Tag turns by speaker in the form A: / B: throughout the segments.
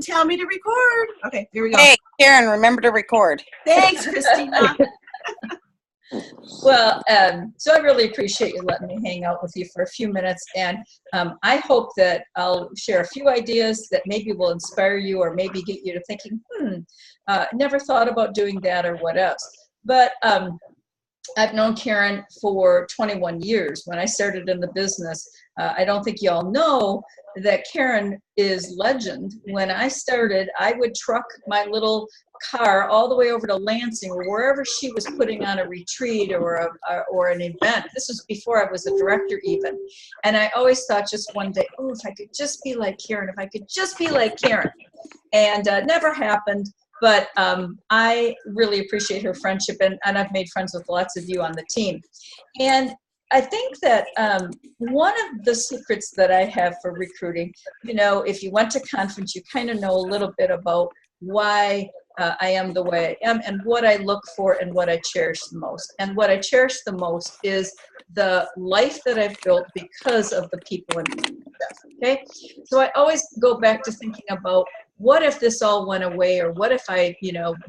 A: Tell me to record. Okay, here we go.
B: Hey, Karen, remember to record.
A: Thanks, Christina.
C: Well, so I really appreciate you letting me hang out with you for a few minutes, and I hope that I'll share a few ideas that maybe will inspire you or maybe get you to thinking, never thought about doing that or what else. But I've known Karen for 21 years. When I started in the business, I don't think you all know that Karen is legend. When I started, I would truck my little car all the way over to Lansing or wherever she was putting on a retreat or an event. This was before I was a director even. And I always thought just one day, oh, if I could just be like Karen, if I could just be like Karen. And never happened. But I really appreciate her friendship, and I've made friends with lots of you on the team. And I think that one of the secrets that I have for recruiting, you know, if you went to conference, you kind of know a little bit about why I am the way I am and what I look for and what I cherish the most. And what I cherish the most is the life that I've built because of the people in my life, okay? So I always go back to thinking about, what if this all went away, or what if I,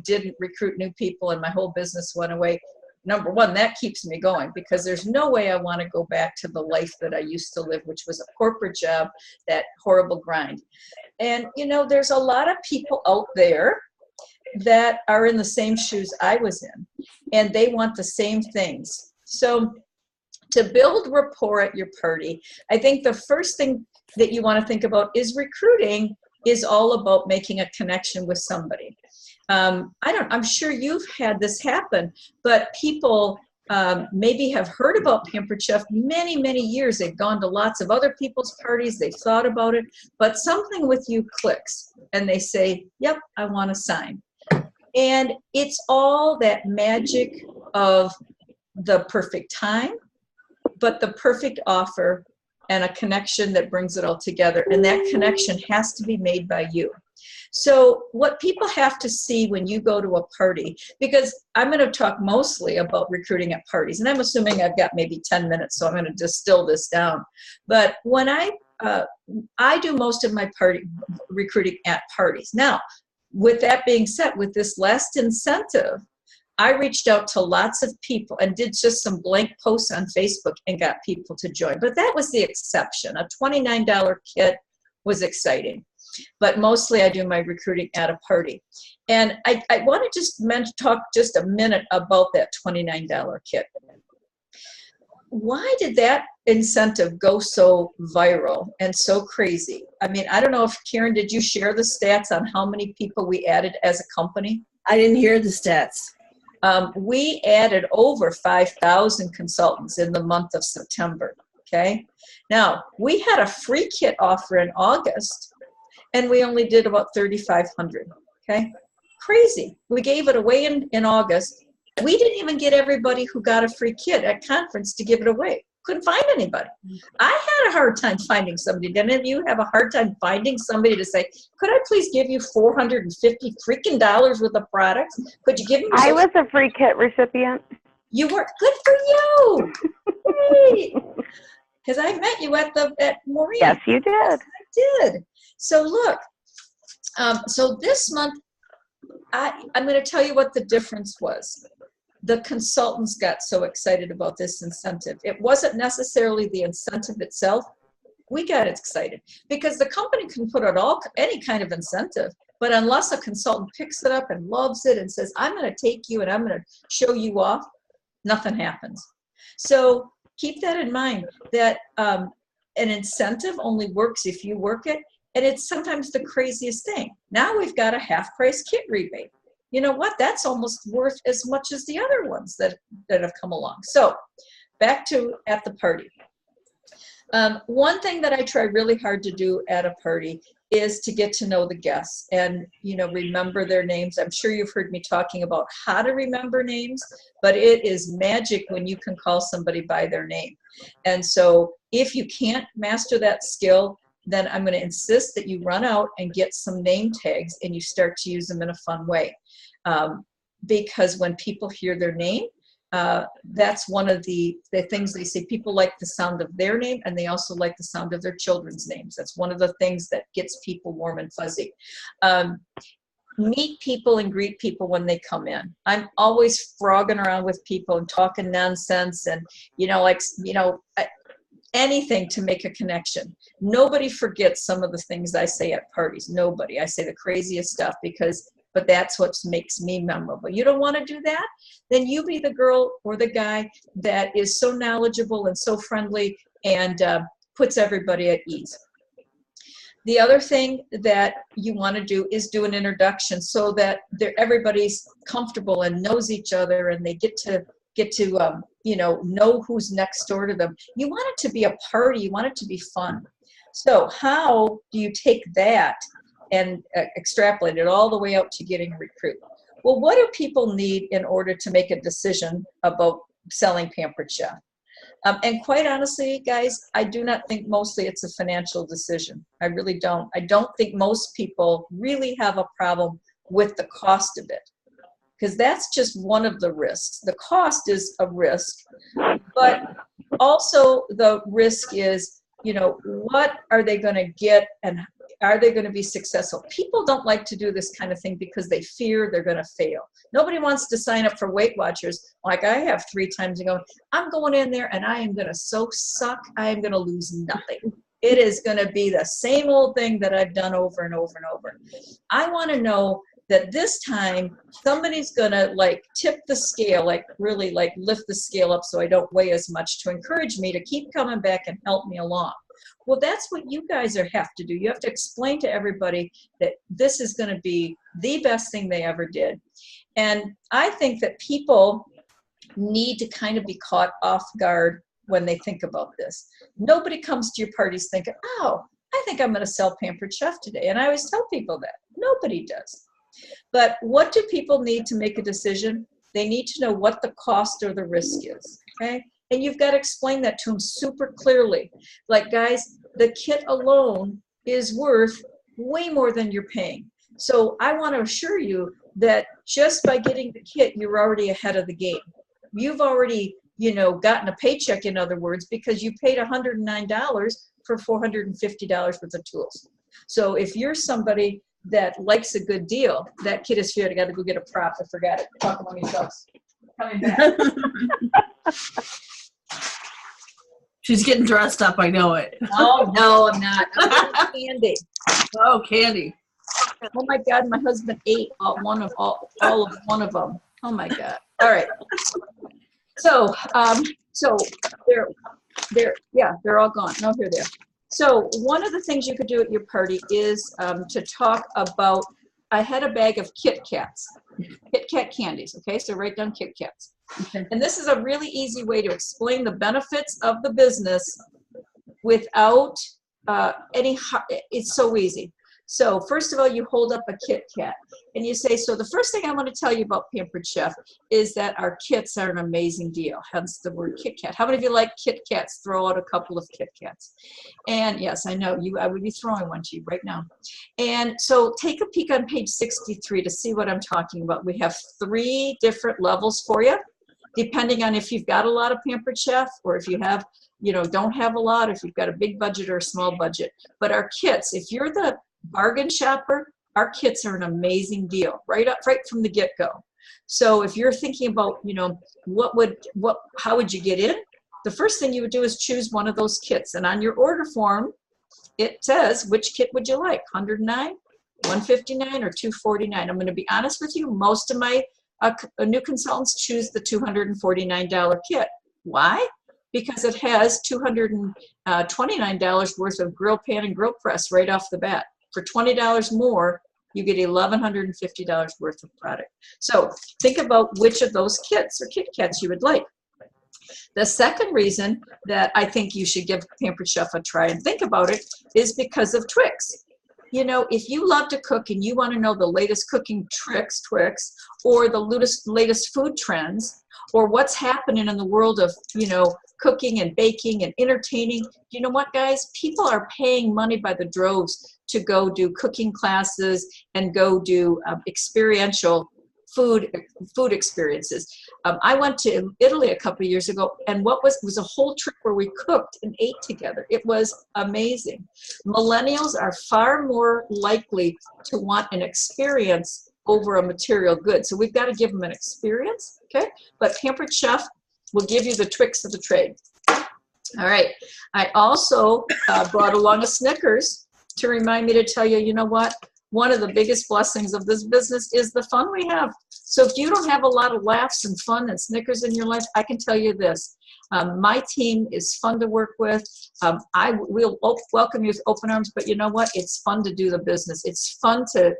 C: didn't recruit new people and my whole business went away? Number one, that keeps me going, because there's no way I want to go back to the life that I used to live, which was a corporate job, that horrible grind. And, there's a lot of people out there that are in the same shoes I was in, and they want the same things. So to build rapport at your party, I think the first thing that you want to think about is recruiting is all about making a connection with somebody. I'm sure you've had this happen, but people maybe have heard about Pampered Chef many, many years. They've gone to lots of other people's parties. They've thought about it, but something with you clicks and they say, yep, I want to sign. And it's all that magic of the perfect time, but the perfect offer and a connection that brings it all together. And that connection has to be made by you. So what people have to see when you go to a party, because I'm going to talk mostly about recruiting at parties, and I'm assuming I've got maybe 10 minutes, so I'm going to distill this down. But when I do most of my party recruiting at parties. Now, with that being said, with this last incentive, I reached out to lots of people and did just some blank posts on Facebook and got people to join. But that was the exception. A $29 kit was exciting. But mostly I do my recruiting at a party. And I want to just talk just a minute about that $29 kit. Why did that incentive go so viral and so crazy? I mean, I don't know if, Karen, did you share the stats on how many people we added as a company?
A: I didn't hear the stats.
C: We added over 5,000 consultants in the month of September, okay? Now, we had a free kit offer in August, and we only did about 3,500, okay? Crazy. We gave it away in August. We didn't even get everybody who got a free kit at conference to give it away. Couldn't find anybody. I had a hard time finding somebody. Did any of you have a hard time finding somebody to say, could I please give you $450 freaking dollars worth of products? Could you give me?
D: I was a free kit recipient.
C: You were? Good for you. Great. Because I met you at Maureen.
D: Yes, you did.
C: Yes, I did. So look, so this month, I'm going to tell you what the difference was. The consultants got so excited about this incentive. It wasn't necessarily the incentive itself. We got excited because the company can put out any kind of incentive, but unless a consultant picks it up and loves it and says, I'm going to take you and I'm going to show you off, nothing happens. So keep that in mind, that an incentive only works if you work it, and it's sometimes the craziest thing. Now we've got a half-price kit rebate. You know what? That's almost worth as much as the other ones that have come along. So back to at the party. One thing that I try really hard to do at a party is to get to know the guests and, remember their names. I'm sure you've heard me talking about how to remember names, but it is magic when you can call somebody by their name. And so if you can't master that skill, then I'm going to insist that you run out and get some name tags and you start to use them in a fun way. Because when people hear their name, that's one of the things they say. People like the sound of their name, and they also like the sound of their children's names. That's one of the things that gets people warm and fuzzy. Meet people and greet people when they come in. I'm always frogging around with people and talking nonsense and, anything to make a connection. Nobody forgets some of the things I say at parties. Nobody. I say the craziest stuff but that's what makes me memorable. You don't want to do that? Then you be the girl or the guy that is so knowledgeable and so friendly and puts everybody at ease. The other thing that you want to do is do an introduction so that everybody's comfortable and knows each other, and they get to know who's next door to them. You want it to be a party. You want it to be fun. So how do you take that and extrapolate it all the way out to getting a recruit? Well, what do people need in order to make a decision about selling Pampered Chef? And quite honestly, guys, I do not think mostly it's a financial decision. I really don't. I don't think most people really have a problem with the cost of it, because that's just one of the risks. The cost is a risk, but also the risk is, what are they going to get and are they going to be successful? People don't like to do this kind of thing because they fear they're going to fail. Nobody wants to sign up for Weight Watchers like I have 3 times and go, I'm going in there and I am going to so suck, I am going to lose nothing. It is going to be the same old thing that I've done over and over and over. I want to know that this time somebody's going to tip the scale, really lift the scale up so I don't weigh as much, to encourage me to keep coming back and help me along. Well, that's what you guys have to do. You have to explain to everybody that this is going to be the best thing they ever did. And I think that people need to kind of be caught off guard when they think about this. Nobody comes to your parties thinking, oh, I think I'm going to sell Pampered Chef today. And I always tell people that. Nobody does. But what do people need to make a decision? They need to know what the cost or the risk is, okay? And you've got to explain that to them super clearly. Guys, the kit alone is worth way more than you're paying. So I want to assure you that just by getting the kit, you're already ahead of the game. You've already, gotten a paycheck, in other words, because you paid $109 for $450 worth of tools. So if you're somebody that likes a good deal, that kit is here. I got to go get a prop. I forgot it. Talk among yourselves. Coming back.
A: She's getting dressed up. I know it.
C: Oh, no, I'm not. I'm candy.
A: Oh, candy.
C: Oh my God, my husband ate all of one of them. Oh my God. All right. So they're all gone. No, here they are. So one of the things you could do at your party is to talk about, I had a bag of Kit Kats, Kit Kat candies. Okay, so write down Kit Kats.
A: Okay.
C: And this is a really easy way to explain the benefits of the business without it's so easy. So first of all, you hold up a Kit Kat and you say, so the first thing I want to tell you about Pampered Chef is that our kits are an amazing deal, hence the word Kit Kat. How many of you like Kit Kats? Throw out a couple of Kit Kats. And yes, I know I would be throwing one to you right now. And so take a peek on page 63 to see what I'm talking about. We have 3 different levels for you, depending on if you've got a lot of Pampered Chef or if you have, don't have a lot, if you've got a big budget or a small budget. But our kits, if you're the bargain shopper, our kits are an amazing deal right from the get-go. So if you're thinking about, how would you get in? The first thing you would do is choose one of those kits. And on your order form, it says, which kit would you like? 109, 159, or 249? I'm going to be honest with you. Most of my new consultants choose the $249 kit. Why? Because it has $229 worth of grill pan and grill press right off the bat. For $20 more, you get $1,150 worth of product. So think about which of those kits or Kit Kats you would like. The second reason that I think you should give Pampered Chef a try and think about it is because of Twix. If you love to cook and you want to know the latest cooking tricks, Twix, or the latest food trends, or what's happening in the world of, cooking and baking and entertaining, you know what, guys? People are paying money by the droves to go do cooking classes and go do experiential food experiences. I went to Italy a couple of years ago, and it was a whole trip where we cooked and ate together. It was amazing. Millennials are far more likely to want an experience over a material good. So we've got to give them an experience, okay? But Pampered Chef will give you the tricks of the trade. All right. I also brought along a Snickers to remind me to tell you, you know what? One of the biggest blessings of this business is the fun we have. So if you don't have a lot of laughs and fun and Snickers in your life, I can tell you this. My team is fun to work with. I will welcome you with open arms, but you know what? It's fun to do the business. It's fun to,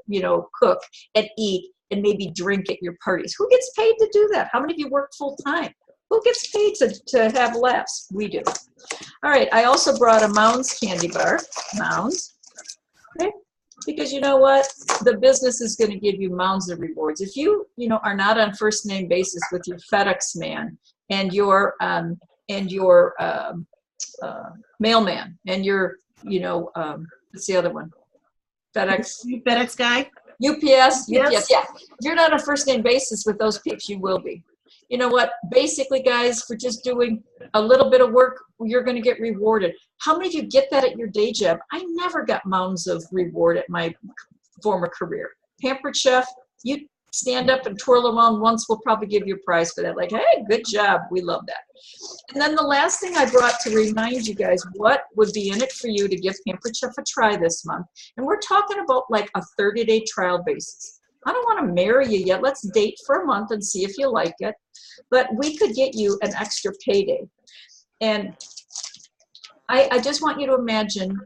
C: cook and eat and maybe drink at your parties. Who gets paid to do that? How many of you work full time? Who gets paid to have laughs? We do. All right, I also brought a Mounds candy bar. Mounds. Okay. Because you know what? The business is going to give you mounds of rewards. If you, are not on first name basis with your FedEx man and your mailman and your, what's the other one?
A: FedEx guy?
C: UPS,
A: Yes.
C: UPS, yeah. If you're not on first name basis with those peeps, you will be. You know what? Basically, guys, for just doing a little bit of work, you're going to get rewarded. How many of you get that at your day job? I never got mounds of reward at my former career. Pampered Chef, you stand up and twirl around once, we'll probably give you a prize for that. Like, hey, good job. We love that. And then the last thing I brought to remind you guys what would be in it for you to give Pampered Chef a try this month. And we're talking about like a 30-day trial basis. I don't want to marry you yet. Let's date for a month and see if you like it. But we could get you an extra payday. And I just want you to imagine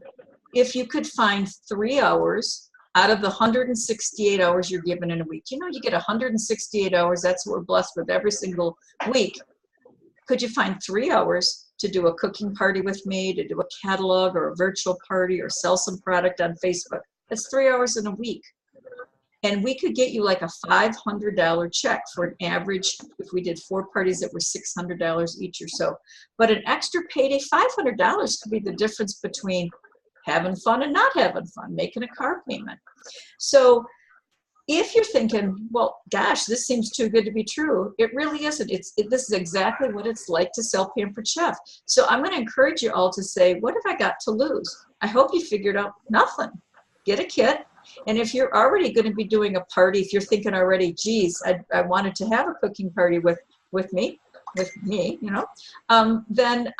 C: if you could find 3 hours out of the 168 hours you're given in a week. You get 168 hours. That's what we're blessed with every single week. Could you find 3 hours to do a cooking party with me, to do a catalog or a virtual party or sell some product on Facebook? That's 3 hours in a week. And we could get you like a $500 check for an average, if we did 4 parties that were $600 each or so. But an extra payday, $500 could be the difference between having fun and not having fun, making a car payment. So if you're thinking, well, gosh, this seems too good to be true, it really isn't. This is exactly what it's like to sell Pampered Chef. So I'm going to encourage you all to say, what have I got to lose? I hope you figured out nothing. Get a kit. And if you're already going to be doing a party, if you're thinking already, geez, I wanted to have a cooking party with me, then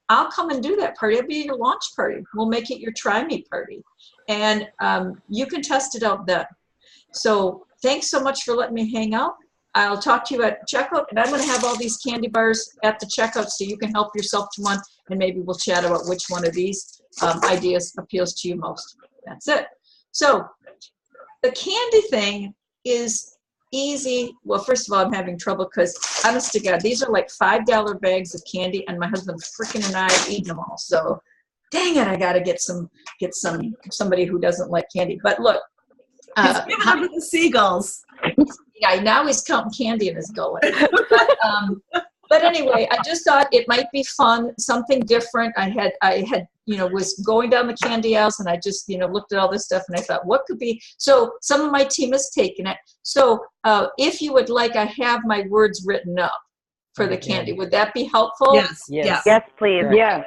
C: I'll come and do that party. It'll be your launch party. We'll make it your try me party. And you can test it out then. So thanks so much for letting me hang out. I'll talk to you at checkout, and I'm going to have all these candy bars at the checkout so you can help yourself to one, and maybe we'll chat about which one of these ideas appeals to you most. That's it. So the candy thing is easy. Well, first of all, I'm having trouble because, honest to God, these are like $5 bags of candy, and my husband freaking and I have eaten them all. So, dang it, I got to get somebody who doesn't like candy. But look,
A: He's giving up with the seagulls.
C: yeah, now he's counting candy in his gullet. But anyway, I just thought it might be fun, something different. I had was going down the candy aisles, and I just looked at all this stuff, and I thought, what could be? So some of my team has taken it. So if you would like, I have my words written up for the candy. Would that be helpful?
A: Yes. Yeah.
D: Yes, please.
B: Yeah.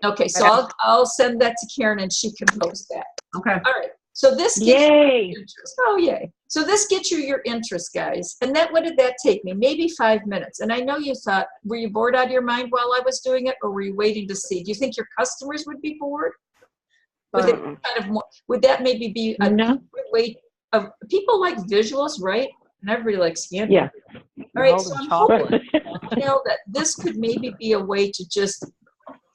C: Okay, so I'll send that to Karen, and she can post that.
A: Okay.
C: All right. So this gets
B: Yay.
C: your interest. Oh, yay. So this gets you your interest, guys. And what did that take me? Maybe 5 minutes. And I know you thought, were you bored out of your mind while I was doing it, or were you waiting to see? Do you think your customers would be bored? Would that maybe be a good way of, people like visuals, right? And everybody likes candy.
B: Yeah.
C: All right, so I'm hoping that this could maybe be a way to just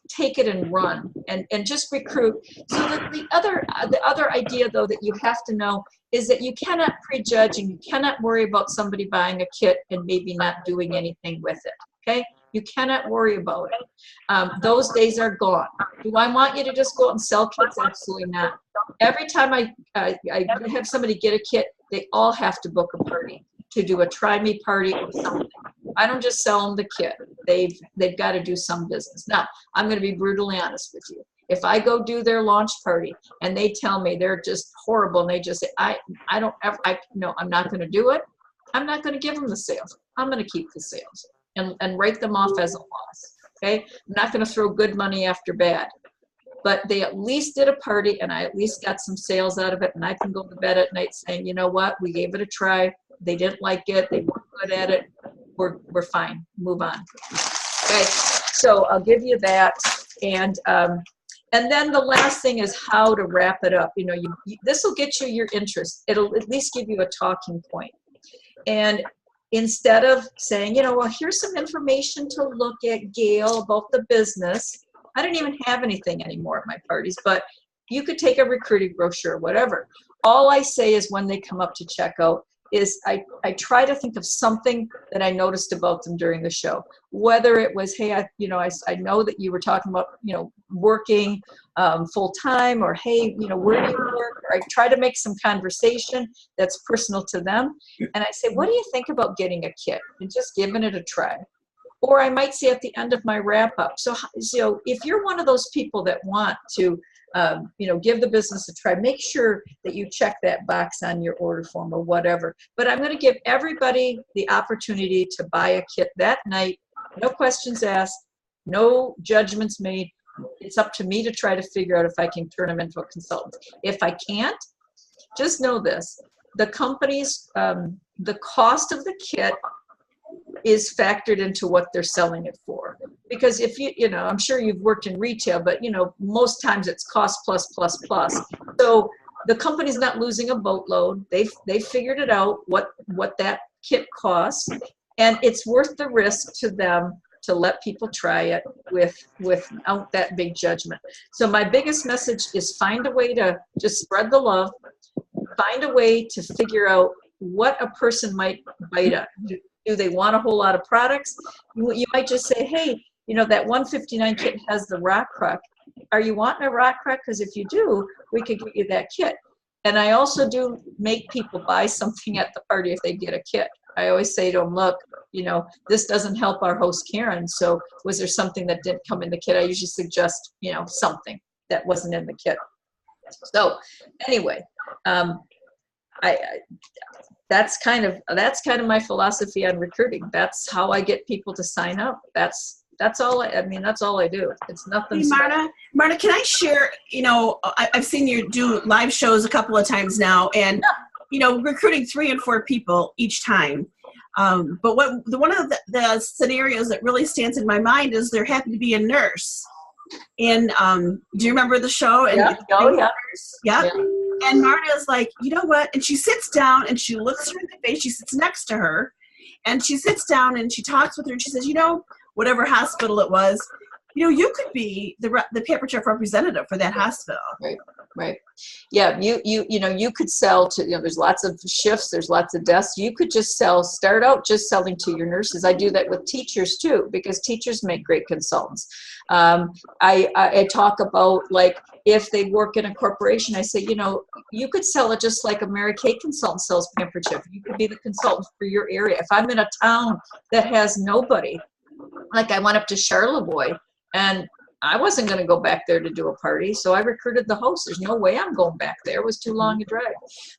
C: take it and run and just recruit. So the other idea, though, that you have to know is that you cannot prejudge, and you cannot worry about somebody buying a kit and maybe not doing anything with it. Okay, you cannot worry about it. Those days are gone. Do I want you to just go out and sell kits? Absolutely not. Every time I have somebody get a kit, they all have to book a party to do a try me party or something. I don't just sell them the kit. They've got to do some business. Now, I'm going to be brutally honest with you. If I go do their launch party and they tell me they're just horrible and they just say, I'm not going to do it, I'm not going to give them the sales. I'm going to keep the sales and write them off as a loss. Okay. I'm not going to throw good money after bad. But they at least did a party, and I at least got some sales out of it, and I can go to bed at night saying, you know what, we gave it a try. They didn't like it. They weren't good at it. We're fine. Move on. Okay, so I'll give you that. And then the last thing is how to wrap it up. You know, this will get you your interest. It'll at least give you a talking point. And instead of saying, you know, well, here's some information to look at, Gail, about the business. I don't even have anything anymore at my parties, but you could take a recruiting brochure, whatever. All I say is when they come up to check out is I try to think of something that I noticed about them during the show. Whether it was, hey, I know that you were talking about, you know, working full time, or hey, you know, where do you work? Or I try to make some conversation that's personal to them. And I say, what do you think about getting a kit and just giving it a try? Or I might say at the end of my wrap up. So if you're one of those people that want to, you know, give the business a try, make sure that you check that box on your order form or whatever. But I'm going to give everybody the opportunity to buy a kit that night. No questions asked, no judgments made. It's up to me to try to figure out if I can turn them into a consultant. If I can't, just know this. The company's, the cost of the kit is factored into what they're selling it for. Because if you know, I'm sure you've worked in retail, but you know, most times it's cost plus, plus, plus. So the company's not losing a boatload. They figured it out what that kit costs, and it's worth the risk to them to let people try it without that big judgment. So my biggest message is find a way to just spread the love, find a way to figure out what a person might bite at. Do they want a whole lot of products? You might just say, hey, you know, that 159 kit has the rock crock. Are you wanting a rock crock? Because if you do, we could get you that kit. And I also do make people buy something at the party if they get a kit. I always say to them, look, you know, this doesn't help our host Karen. So was there something that didn't come in the kit? I usually suggest, you know, something that wasn't in the kit. So anyway, that's kind of my philosophy on recruiting. That's how I get people to sign up. That's all that's all I do. It's nothing.
A: Hey, Marna, can I share, you know, I've seen you do live shows a couple of times now, and, you know, recruiting 3 and 4 people each time. But one of the scenarios that really stands in my mind is there happened to be a nurse. And do you remember the show? And
C: yeah. Oh, yeah.
A: Yeah. And Marna is like, you know what? And she sits down and she looks her in the face. She sits next to her, and she sits down and she talks with her, and she says, you know, whatever hospital it was, you know, you could be the paper check representative for that hospital.
C: Right. Yeah, you know, you could sell to, you know, there's lots of shifts, there's lots of desks. You could just start out just selling to your nurses. I do that with teachers too, because teachers make great consultants. I talk about, like, if they work in a corporation, I say, you know, you could sell it just like a Mary Kay consultant sells Pampered Chef. You could be the consultant for your area. If I'm in a town that has nobody, like I went up to Charlevoix, and I wasn't going to go back there to do a party, so I recruited the host. There's no way I'm going back there. It was too long a drive.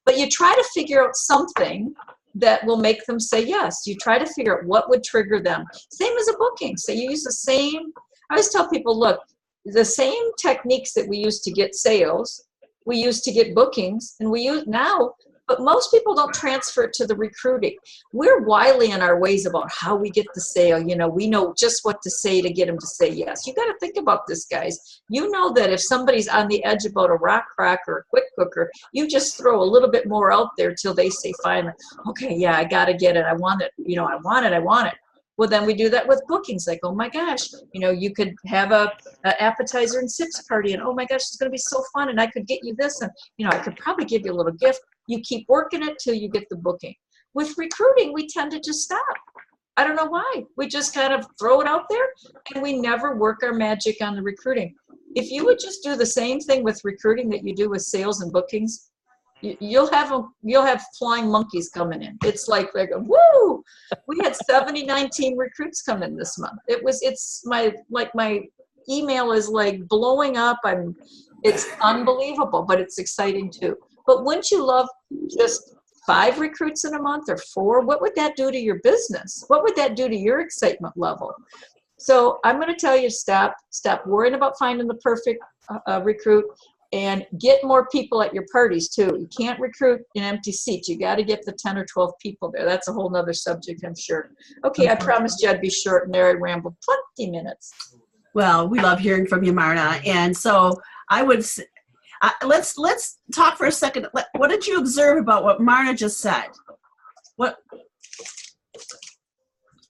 C: But you try to figure out something that will make them say yes. You try to figure out what would trigger them. Same as a booking. So you use the same, I always tell people, look, the same techniques that we use to get sales, we use to get bookings, and we use now, but most people don't transfer it to the recruiting. We're wily in our ways about how we get the sale. You know, we know just what to say to get them to say yes. You got to think about this, guys. You know that if somebody's on the edge about a rock crock or a quick cooker, you just throw a little bit more out there till they say finally, okay, yeah, I got to get it. I want it. You know, I want it. Well, then we do that with bookings. Like, oh my gosh, you know, you could have a appetizer and sips party, and oh my gosh, it's going to be so fun, and I could get you this, and you know, I could probably give you a little gift. You keep working it till you get the booking. With recruiting, we tend to just stop. I don't know why. We just kind of throw it out there, and we never work our magic on the recruiting. If you would just do the same thing with recruiting that you do with sales and bookings, you'll have flying monkeys coming in. It's like woo! We had 79 team recruits come in this month. My email is like blowing up. It's unbelievable, but it's exciting too. But wouldn't you love just 5 recruits in a month or 4, what would that do to your business? What would that do to your excitement level? So I'm going to tell you, stop worrying about finding the perfect recruit, and get more people at your parties too. You can't recruit an empty seat. You got to get the 10 or 12 people there. That's a whole nother subject, I'm sure. Okay, I promised you I'd be short, and there I rambled 20 minutes.
A: Well, we love hearing from you, Marna. And so I would, let's talk for a second. What did you observe about what Marna just said?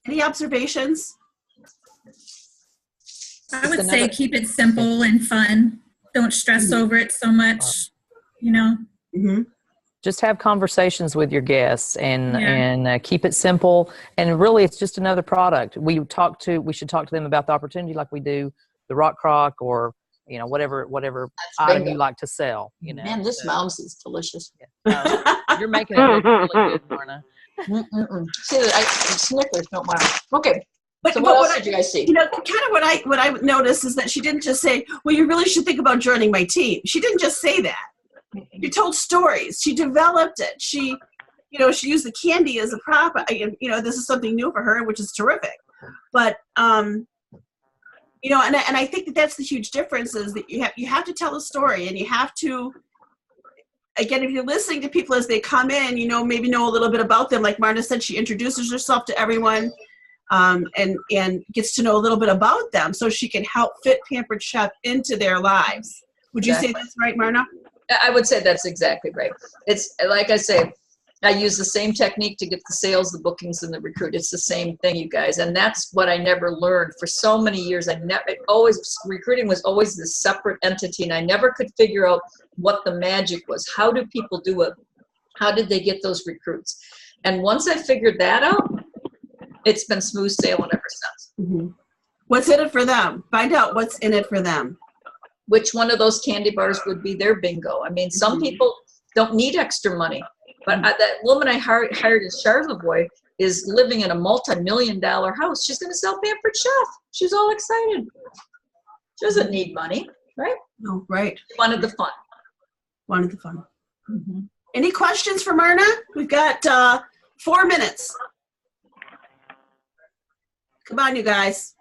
A: Any observations?
E: I would say keep it simple and fun. Don't stress over it so much, you know.
A: Mm-hmm.
F: Just have conversations with your guests and keep it simple. And really, it's just another product. We should talk to them about the opportunity, like we do the Rock Crock, or whatever item you like to sell.
C: Man, this mouse is delicious.
F: You're making it look really good, Marna.
C: See, Snickers don't matter. Okay.
A: But
C: so what else did you guys see?
A: Kind of what I noticed is that she didn't just say, well, you really should think about joining my team. She didn't just say that. She told stories. She developed it. She used the candy as a prop. This is something new for her, which is terrific. But, and I think that's the huge difference, is that you have to tell a story, and you have to, again, if you're listening to people as they come in, maybe know a little bit about them. Like Marna said, she introduces herself to everyone. And gets to know a little bit about them, so she can help fit Pampered Chef into their lives. Would you say that's right, Marna?
C: I would say that's exactly right. It's like I say, I use the same technique to get the sales, the bookings, and the recruit. It's the same thing, you guys. And that's what I never learned for so many years. Recruiting was always this separate entity, and I never could figure out what the magic was. How do people do it? How did they get those recruits? And once I figured that out, it's been smooth sailing ever since.
A: Mm-hmm. What's in it for them? Find out what's in it for them.
C: Which one of those candy bars would be their bingo? I mean, some people don't need extra money, but that woman I hired in Charlevoix is living in a multi-million-dollar house. She's going to sell Pampered Chef. She's all excited. She doesn't need money, right?
A: No, right.
C: She wanted the fun.
A: Mm-hmm. Any questions for Marna? We've got 4 minutes. Come on, you guys.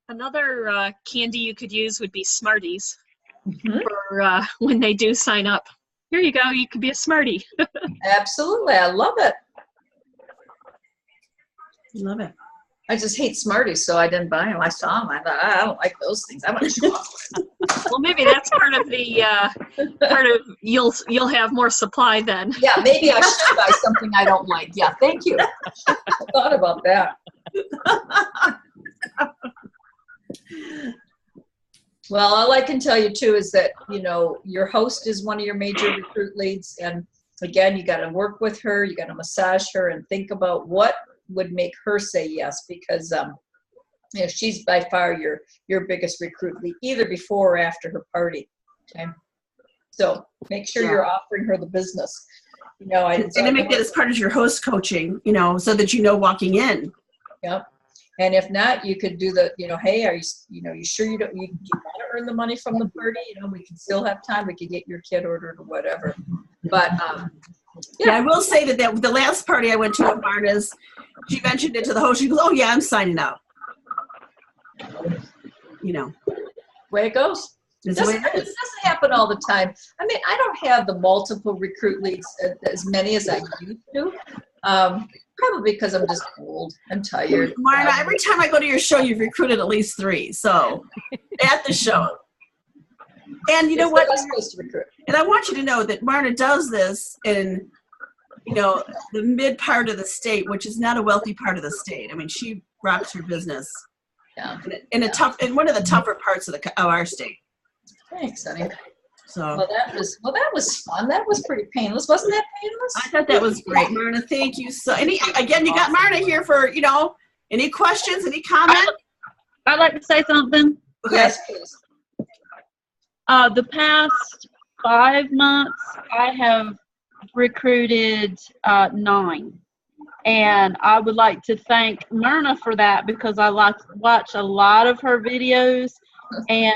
G: Another candy you could use would be Smarties for when they do sign up. Here you go. You could be a Smartie.
C: Absolutely. I love it.
A: Love it.
C: I just hate Smarties, so I didn't buy them. I saw them. I thought, I don't like those things. I want chocolate.
G: Well, maybe that's part of you'll have more supply then.
C: Yeah, maybe I should buy something I don't like. Yeah, thank you. I thought about that. Well, all I can tell you too is that, your host is one of your major recruit leads. And again, you got to work with her. You got to massage her and think about what would make her say yes, because she's by far your biggest recruit lead, either before or after her party. Okay, so make sure you're offering her the business.
A: And make that as part of your host coaching, so that walking in.
C: Yep. And if not, you could do the, hey, are you sure you want to earn the money from the party? We can still have time. We could get your kid ordered or whatever. But
A: yeah, I will say that the last party I went to at Marna's, she mentioned it to the host. She goes, "Oh yeah, I'm signing up."
C: Way it goes. It doesn't happen all the time. I mean, I don't have the multiple recruit leads as many as I used to. Probably because I'm just old. I'm tired.
A: Marna, every time I go to your show, you've recruited at least 3. So at the show. And you know what? And I want you to know that Marna does this in, the mid part of the state, which is not a wealthy part of the state. I mean, she rocks her business.
C: Yeah.
A: In one of the tougher parts of our state.
C: Thanks, honey.
A: So
C: well, that was fun. That was pretty painless. Wasn't that painless?
A: I thought that was great, Marna. Thank you. So you got Marna here for, any questions, any comment?
G: I'd like to say something.
A: Okay.
C: Yes, please.
G: The past 5 months, I have recruited 9. And I would like to thank Marna for that, because I watch a lot of her videos. And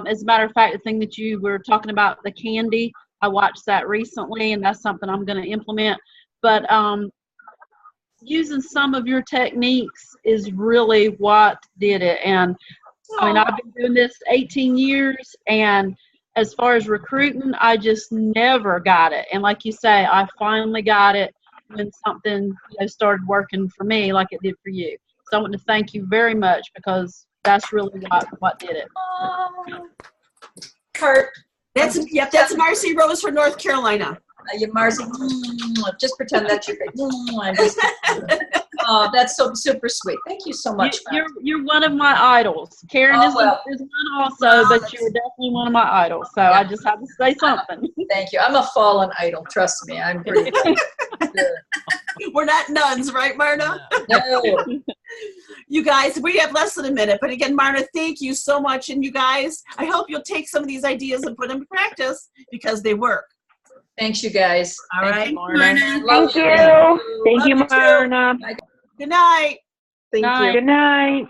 G: as a matter of fact, the thing that you were talking about, the candy, I watched that recently, and that's something I'm going to implement. But using some of your techniques is really what did it. And I mean, I've been doing this 18 years, and as far as recruiting, I just never got it. And like you say, I finally got it when something started working for me like it did for you. So I want to thank you very much, because that's really what did it.
C: Kurt.
A: That's Marcy Rose from North Carolina.
C: You, Marcy, just pretend that's your face. Oh, that's so super sweet. Thank you so much.
G: You're one of my idols. Karen is one also, but you're definitely one of my idols. So I just have to say something.
C: Thank you. I'm a fallen idol. Trust me. I'm pretty good.
A: We're not nuns, right, Marna?
C: No.
A: You guys, we have less than a minute. But again, Marna, thank you so much. And you guys, I hope you'll take some of these ideas and put them in practice, because they work.
C: Thanks, you guys.
A: All right.
E: Marna.
D: Thank you. Thank you, Marna.
A: Good night.
D: Thank you. Good night.